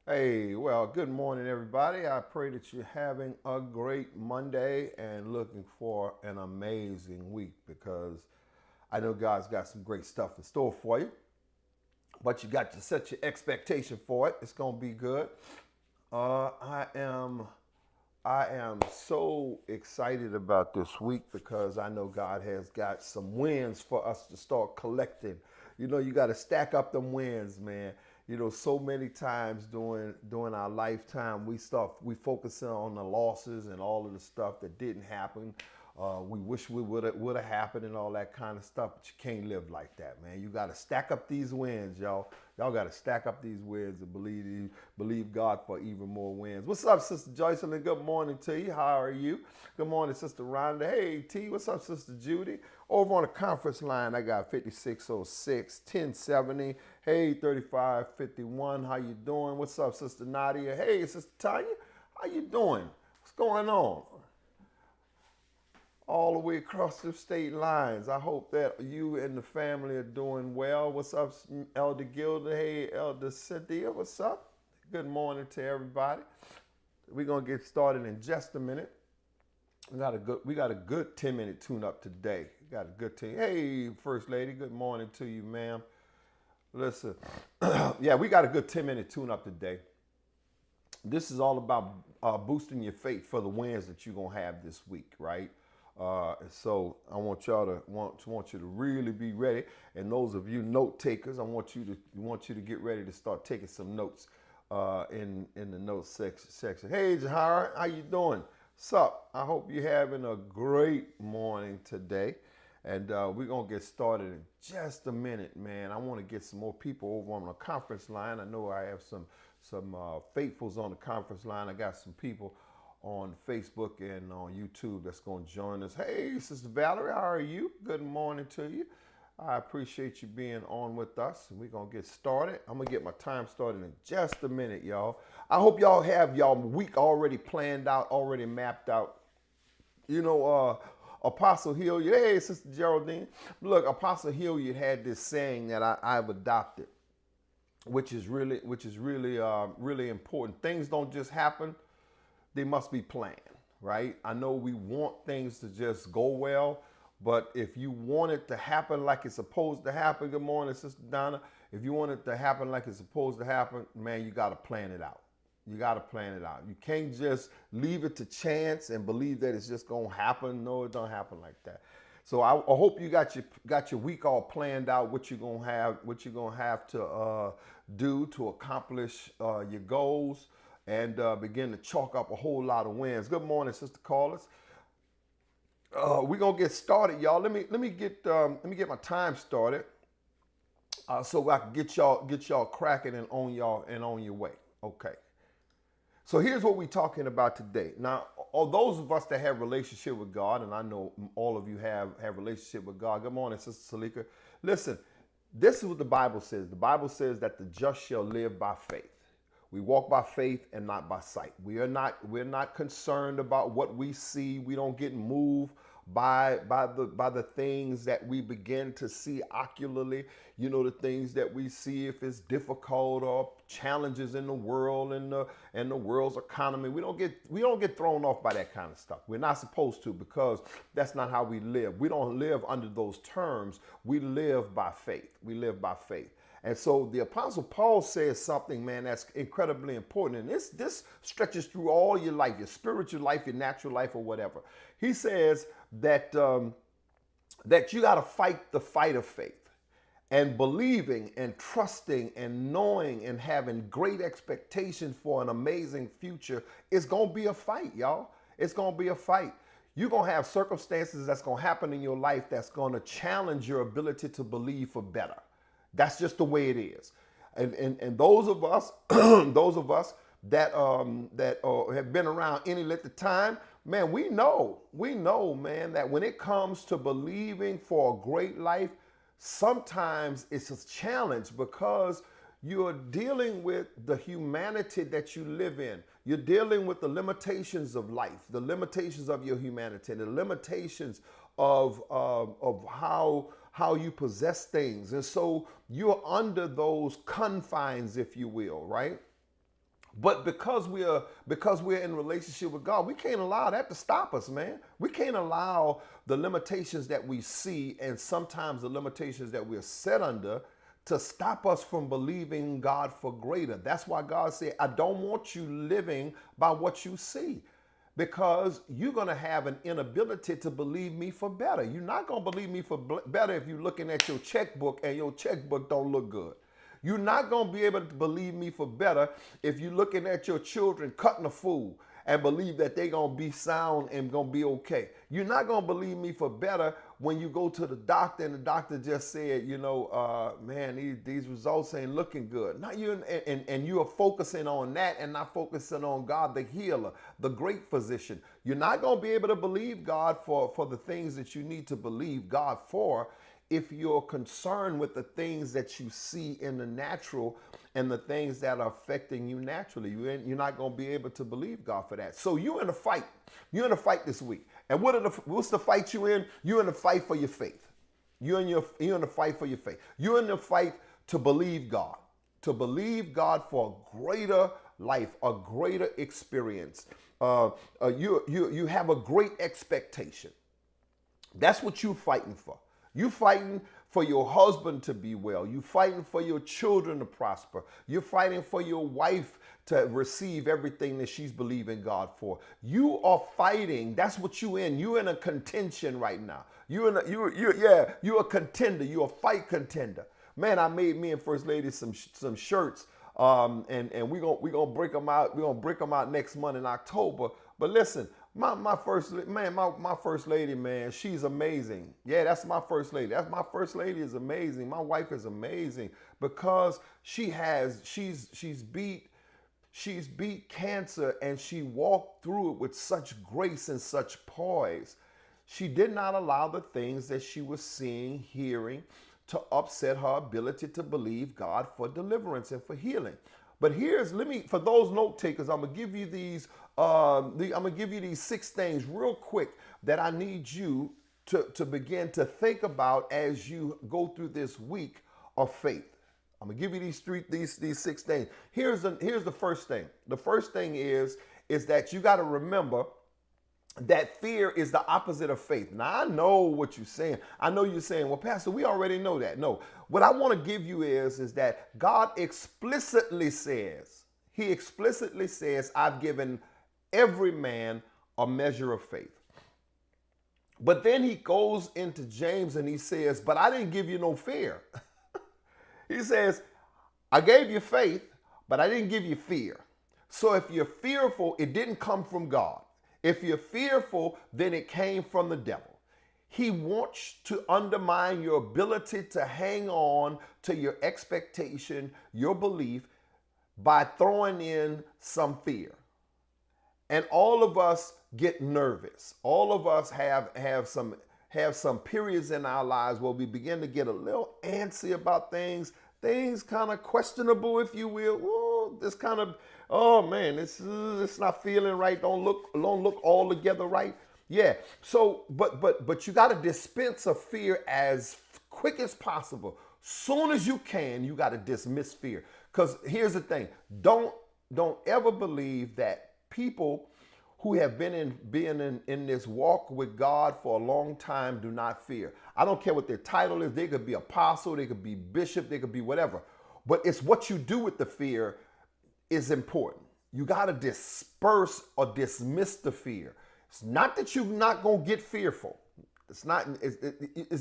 Hey, well, good morning, everybody. I pray that you're having a great Monday and looking for an amazing week because I know God's got some great stuff in store for you, but you got to set your expectation for it. It's going to be good. Uh, I am I am so excited about this week because I know God has got some wins for us to start collecting. You got to stack up them wins, man. So many times during our lifetime, we focusing on the losses and all of the stuff that didn't happen. We wish we would have happened and all that kind of stuff, but you can't live like that, man. You got to stack up these wins, y'all. Y'all got to stack up these wins and believe God for even more wins. What's up, Sister Joycelyn? Good morning to you. How are you? Good morning, Sister Rhonda. Hey, T. What's up, Sister Judy? Over on the conference line, I got 5606 1070. Hey, 3551. How you doing? What's up, Sister Nadia? Hey, Sister Tanya. How you doing? What's going on? All the way across the state lines. I hope that you and the family are doing well. What's up, Elder Gilda? Hey, Elder Cynthia, what's up? Good morning to everybody. We're gonna get started in just a minute. We got a good 10-minute tune up today. We got a good team. Hey, First Lady, good morning to you, ma'am. Listen, yeah, we got a good 10-minute tune up today. This is all about boosting your faith for the wins that you're gonna have this week, right? So I want you to really be ready. And those of you note takers, I want you to get ready to start taking some notes in the notes section. Hey, Jahara, how you doing? Sup? I hope you're having a great morning today. And we're gonna get started in just a minute, man. I want to get some more people over on the conference line. I know I have some faithfuls on the conference line. I got some people on Facebook and on YouTube that's going to join us. Hey, Sister Valerie, how are you? Good morning to you. I appreciate you being on with us. We're going to get started. I'm going to get my time started in just a minute, y'all. I hope y'all have y'all week already planned out, already mapped out. Apostle Hilliard, hey, Sister Geraldine. Look, Apostle Hilliard had this saying that I've adopted, which is really important. Things don't just happen; they must be planned, right? I know we want things to just go well, but if you want it to happen like it's supposed to happen, good morning, Sister Donna. If you want it to happen like it's supposed to happen, man, you got to plan it out. You got to plan it out. You can't just leave it to chance and believe that it's just gonna happen. No, it don't happen like that. So I hope you got your week all planned out. What you're gonna have to do to accomplish your goals and begin to chalk up a whole lot of wins. Good morning, Sister Carlos. We're gonna get started, y'all. Let me get my time started so I can get y'all cracking and on your way. Okay. So here's what we're talking about today. Now, all those of us that have relationship with God, and I know all of you have relationship with God. Good morning, Sister Salika. Listen, this is what the Bible says. The Bible says that the just shall live by faith. We walk by faith and not by sight. We're not concerned about what we see. We don't get moved by the things that we begin to see ocularly. The things that we see, if it's difficult or challenges in the world and the world's economy. We don't get thrown off by that kind of stuff. We're not supposed to, because that's not how we live. We don't live under those terms. We live by faith. We live by faith. And so the Apostle Paul says something, man, that's incredibly important. And this stretches through all your life, your spiritual life, your natural life, or whatever. He says that you got to fight the fight of faith. And believing and trusting and knowing and having great expectations for an amazing future is going to be a fight, y'all. It's going to be a fight. You're going to have circumstances that's going to happen in your life that's going to challenge your ability to believe for better. That's just the way it is. And those of us, those of us that have been around any length of time, man, we know, man, that when it comes to believing for a great life, sometimes it's a challenge because you're dealing with the humanity that you live in. You're dealing with the limitations of life, the limitations of your humanity, the limitations of how you possess things. And so you're under those confines, if you will, right? But because we're in relationship with God, we can't allow that to stop us, man. We can't allow the limitations that we see and sometimes the limitations that we're set under to stop us from believing God for greater. That's why God said, I don't want you living by what you see, because you're going to have an inability to believe me for better. You're not going to believe me for better if you're looking at your checkbook and your checkbook don't look good. You're not going to be able to believe me for better if you're looking at your children cutting a fool and believe that they're going to be sound and going to be okay. You're not going to believe me for better when you go to the doctor and the doctor just said, man, these results ain't looking good. Now and you are focusing on that and not focusing on God, the healer, the great physician. You're not going to be able to believe God for the things that you need to believe God for if you're concerned with the things that you see in the natural and the things that are affecting you naturally. You're not going to be able to believe God for that. So you're in a fight. You're in a fight this week. And what's the fight you in? You're in a fight for your faith. You're in a fight for your faith. You're in the fight to believe God for a greater life, a greater experience. You have a great expectation. That's what you're fighting for. You're fighting for your husband to be well. You're fighting for your children to prosper. You're fighting for your wife to receive everything that she's believing God for. You are fighting. That's what you're in. You're in a contention right now. You're a contender. You're a fight contender. Man, I made me and First Lady some shirts. And we're gonna break them out. We're gonna break them out next month in October. But listen, my first lady, man, she's amazing. Yeah, that's my first lady. My first lady is amazing. My wife is amazing because she's beat cancer, and she walked through it with such grace and such poise. She did not allow the things that she was seeing, hearing, to upset her ability to believe God for deliverance and for healing. But for those note takers, I'm gonna give you these 6 things real quick that I need you to begin to think about as you go through this week of faith. I'm gonna give you these 6 things. Here's the first thing. The first thing is that you got to remember that fear is the opposite of faith. Now, I know what you're saying. I know you're saying, well, Pastor, we already know that. No, what I want to give you is that God explicitly says, I've given every man a measure of faith. But then he goes into James and he says, but I didn't give you no fear. He says, I gave you faith, but I didn't give you fear. So if you're fearful, it didn't come from God. If you're fearful, then it came from the devil. He wants to undermine your ability to hang on to your expectation, your belief, by throwing in some fear. And all of us get nervous. All of us have some periods in our lives where we begin to get a little antsy about things kind of questionable, if you will. Ooh, this kind of, oh man, it's not feeling right. Don't look altogether right. Yeah. So, but you got to dispense of fear as quick as possible. Soon as you can, you got to dismiss fear. Because here's the thing: don't ever believe that people who have been in this walk with God for a long time do not fear. I don't care what their title is. They could be apostle, they could be bishop, they could be whatever. But it's what you do with the fear is important. You got to disperse or dismiss the fear. It's not that you're not going to get fearful. It's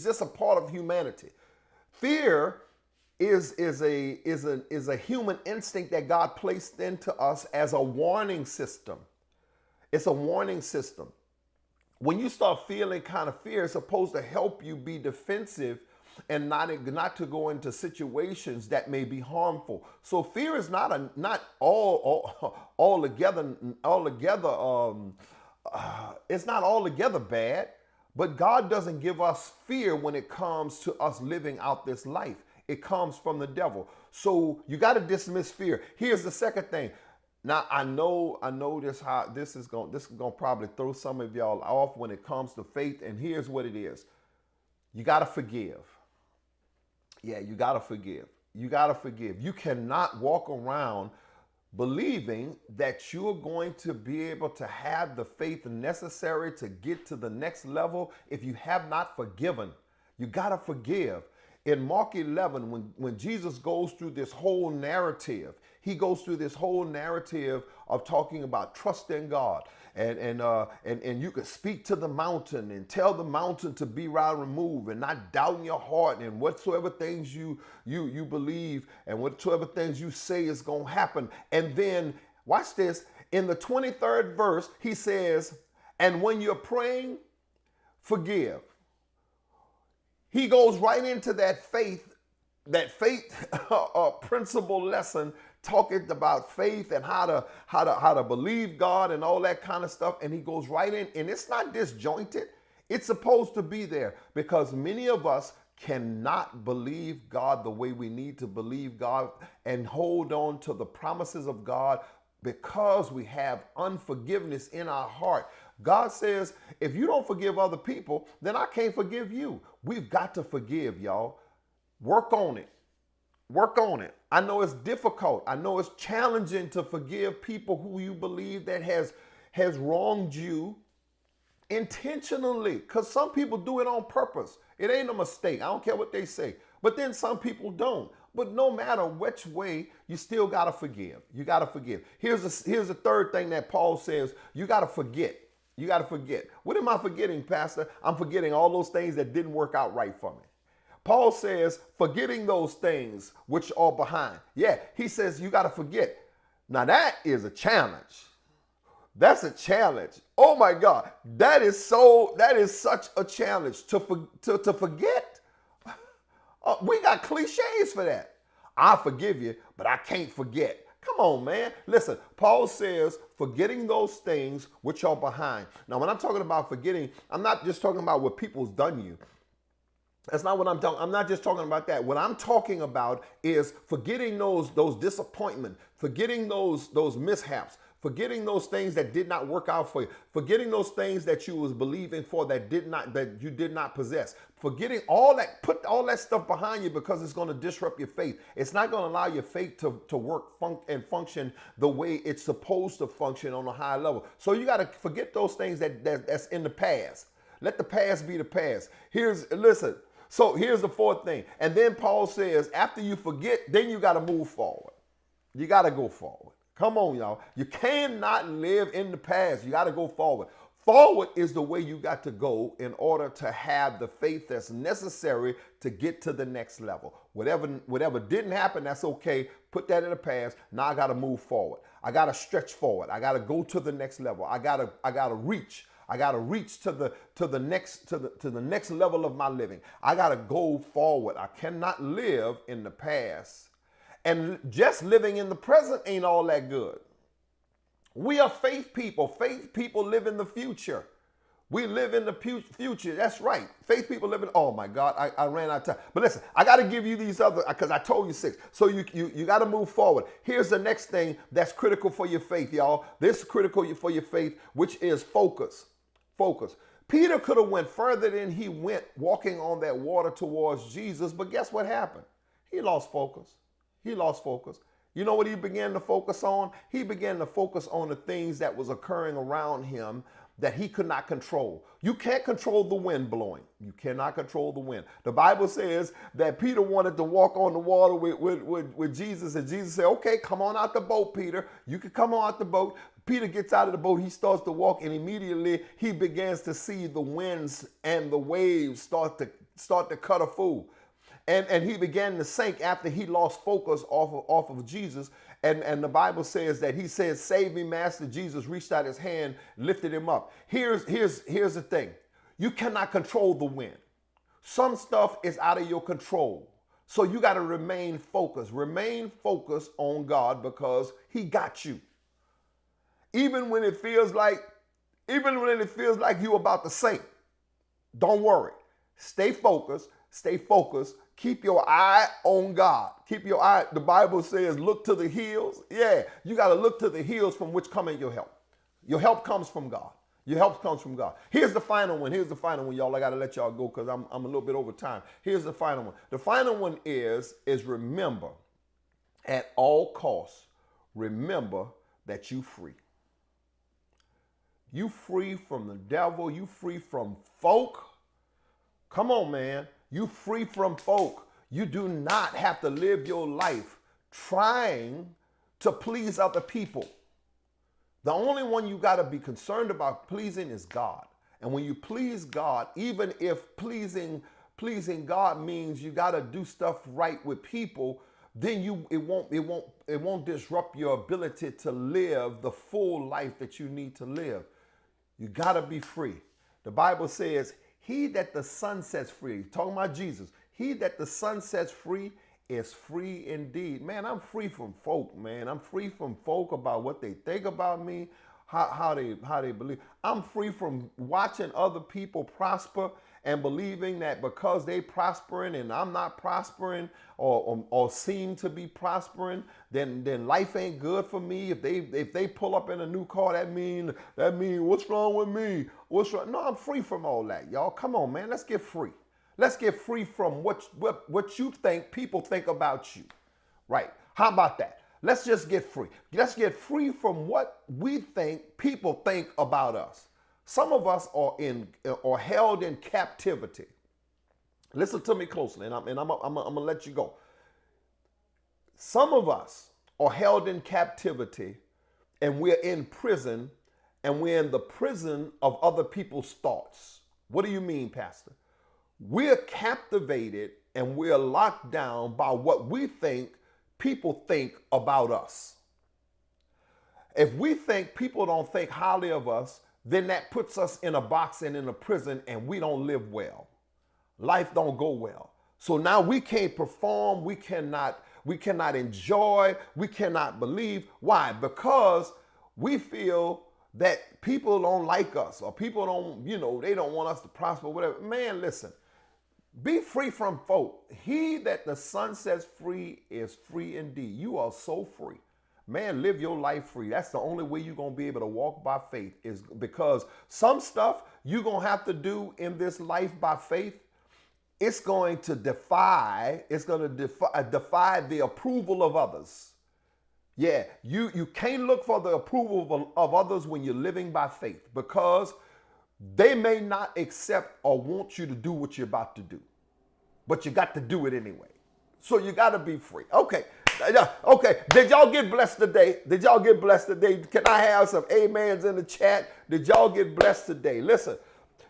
just a part of humanity. Fear is a human instinct that God placed into us as a warning system. It's a warning system. When you start feeling kind of fear, it's supposed to help you be defensive and not to go into situations that may be harmful. So fear is not altogether it's not altogether bad, but God doesn't give us fear when it comes to us living out this life. It comes from the devil. So you got to dismiss fear. Here's the second thing. Now I know this is gonna probably throw some of y'all off when it comes to faith, and here's what it is. You gotta forgive. Yeah, you gotta forgive. You gotta forgive. You cannot walk around believing that you're going to be able to have the faith necessary to get to the next level if you have not forgiven. You got to forgive. In Mark 11, when Jesus goes through this whole narrative, he goes through this whole narrative of talking about trusting God. And you can speak to the mountain and tell the mountain to be removed and not doubt in your heart, and whatsoever things you believe and whatsoever things you say is going to happen. And then watch this. In the 23rd verse, he says, and when you're praying, forgive. He goes right into that faith principle lesson, talking about faith and how to believe God and all that kind of stuff. And he goes right in, and it's not disjointed. It's supposed to be there because many of us cannot believe God the way we need to believe God and hold on to the promises of God because we have unforgiveness in our heart. God says, if you don't forgive other people, then I can't forgive you. We've got to forgive, y'all. Work on it. Work on it. I know it's difficult. I know it's challenging to forgive people who you believe that has wronged you intentionally, because some people do it on purpose. It ain't a mistake. I don't care what they say. But then some people don't. But no matter which way, you still got to forgive. You got to forgive. Here's the third thing that Paul says. You got to forget. You got to forget. What am I forgetting, Pastor? I'm forgetting all those things that didn't work out right for me. Paul says, forgetting those things which are behind. Yeah, he says you got to forget. Now that is a challenge. That's a challenge. Oh my God. That is such a challenge to forget. We got cliches for that. I forgive you, but I can't forget. Come on, man. Listen, Paul says, forgetting those things which are behind. Now, when I'm talking about forgetting, I'm not just talking about what people's done you. That's not what I'm talking. I'm not just talking about that. What I'm talking about is forgetting those disappointments, forgetting those mishaps, forgetting those things that did not work out for you, forgetting those things that you was believing for that you did not possess, forgetting all that, put all that stuff behind you because it's going to disrupt your faith. It's not going to allow your faith to work and function the way it's supposed to function on a high level. So you got to forget those things that's in the past. Let the past be the past. So here's the fourth thing. And then Paul says, after you forget, then you got to move forward. You got to go forward. Come on, y'all. You cannot live in the past. You got to go forward. Forward is the way you got to go in order to have the faith that's necessary to get to the next level. Whatever didn't happen, that's okay. Put that in the past. Now I got to move forward. I got to stretch forward. I got to go to the next level. I got to reach. I got to reach to the next level of my living. I got to go forward. I cannot live in the past. And just living in the present ain't all that good. We are faith people. Faith people live in the future. We live in the future. That's right. Faith people live in, oh my God, I ran out of time. But listen, I got to give you these other, because I told you 6. So you got to move forward. Here's the next thing that's critical for your faith, y'all. This is critical for your faith, which is focus. Focus. Peter could have went further than he went walking on that water towards Jesus, but guess what happened? He lost focus. He lost focus. You know what he began to focus on? He began to focus on the things that was occurring around him that he could not control. You can't control the wind blowing. You cannot control the wind. The Bible says that Peter wanted to walk on the water with Jesus, and Jesus said, okay, come on out the boat, Peter. You can come on out the boat. Peter gets out of the boat. He starts to walk, and immediately he begins to see the winds and the waves start to cut a fool. And he began to sink after he lost focus off of Jesus. And the Bible says that he said, save me, Master. Jesus reached out his hand, lifted him up. Here's the thing. You cannot control the wind. Some stuff is out of your control. So you got to remain focused. Remain focused on God because he got you. Even when it feels like you're about to sink, don't worry. Stay focused. Stay focused. Keep your eye on God. Keep your eye. The Bible says, look to the hills. Yeah, you got to look to the hills from which cometh your help. Your help comes from God. Your help comes from God. Here's the final one. Here's the final one, y'all. I got to let y'all go because I'm a little bit over time. Here's the final one. The final one is remember, at all costs, remember that you free. You free from the devil. You free from folk. Come on, man. You free from folk. You do not have to live your life trying to please other people. The only one you got to be concerned about pleasing is God. And when you please God, even if pleasing God means you got to do stuff right with people, then it won't disrupt your ability to live the full life that you need to live. You got to be free. The Bible says, he that the Son sets free, talking about Jesus, he that the Son sets free is free indeed. Man, I'm free from folk, man. I'm free from folk about what they think about me, how they believe. I'm free from watching other people prosper and believing that because they prospering and I'm not prospering or seem to be prospering, then life ain't good for me. If they pull up in a new car, that mean what's wrong with me? What's wrong? No, I'm free from all that, y'all. Come on, man. Let's get free. Let's get free from what you think people think about you. Right. How about that? Let's just get free. Let's get free from what we think people think about us. Some of us are held in captivity. Listen to me closely, and I'm gonna let you go. Some of us are held in captivity, and we're in prison, and we're in the prison of other people's thoughts. What do you mean, Pastor? We're captivated and we're locked down by what we think people think about us. If we think people don't think highly of us, then that puts us in a box and in a prison, and we don't live well. Life don't go well. So now we can't perform, we cannot enjoy, we cannot believe. Why? Because we feel that people don't like us, or people don't, they don't want us to prosper, whatever. Man, listen. Be free from folk. He that the Son sets free is free indeed. You are so free. Man, live your life free. That's the only way you're going to be able to walk by faith, is because some stuff you're going to have to do in this life by faith. It's going to defy the approval of others. Yeah, you can't look for the approval of others when you're living by faith, because they may not accept or want you to do what you're about to do, but you got to do it anyway. So you got to be free. Okay. Did y'all get blessed today? Can I have some amens in the chat? Did y'all get blessed today? Listen,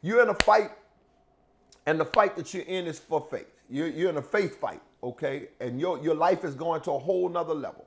you're in a fight, and the fight that you're in is for faith. You're in a faith fight, okay? And your life is going to a whole nother level.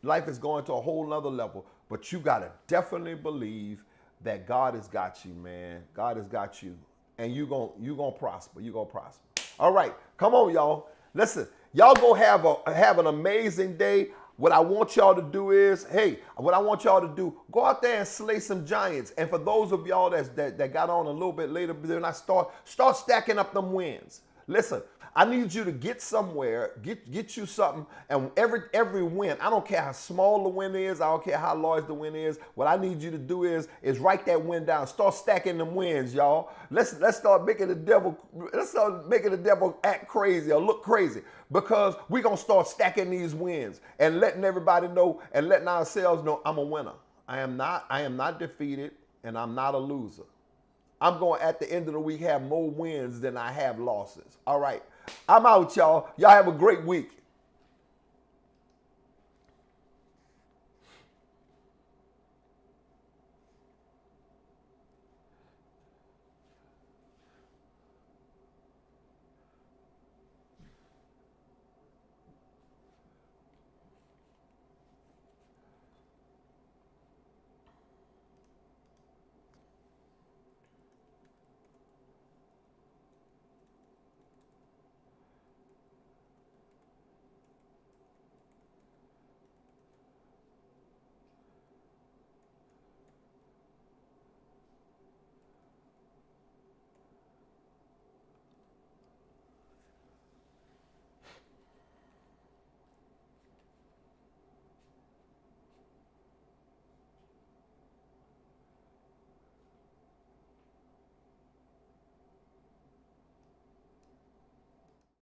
Life is going to a whole nother level, but you got to definitely believe that God has got you, man. God has got you, and you're gonna prosper. You're gonna prosper. All right, come on, y'all. Listen, y'all go have an amazing day. What I want y'all to do is, go out there and slay some giants. And for those of y'all that got on a little bit later, then I start stacking up them wins. Listen, I need you to get somewhere, get you something, and every win, I don't care how small the win is, I don't care how large the win is, what I need you to do is write that win down. Start stacking them wins, y'all. Let's start making the devil act crazy or look crazy, because we're gonna start stacking these wins and letting everybody know and letting ourselves know I'm a winner. I am not defeated, and I'm not a loser. I'm going at the end of the week have more wins than I have losses. All right. I'm out, y'all. Y'all have a great week.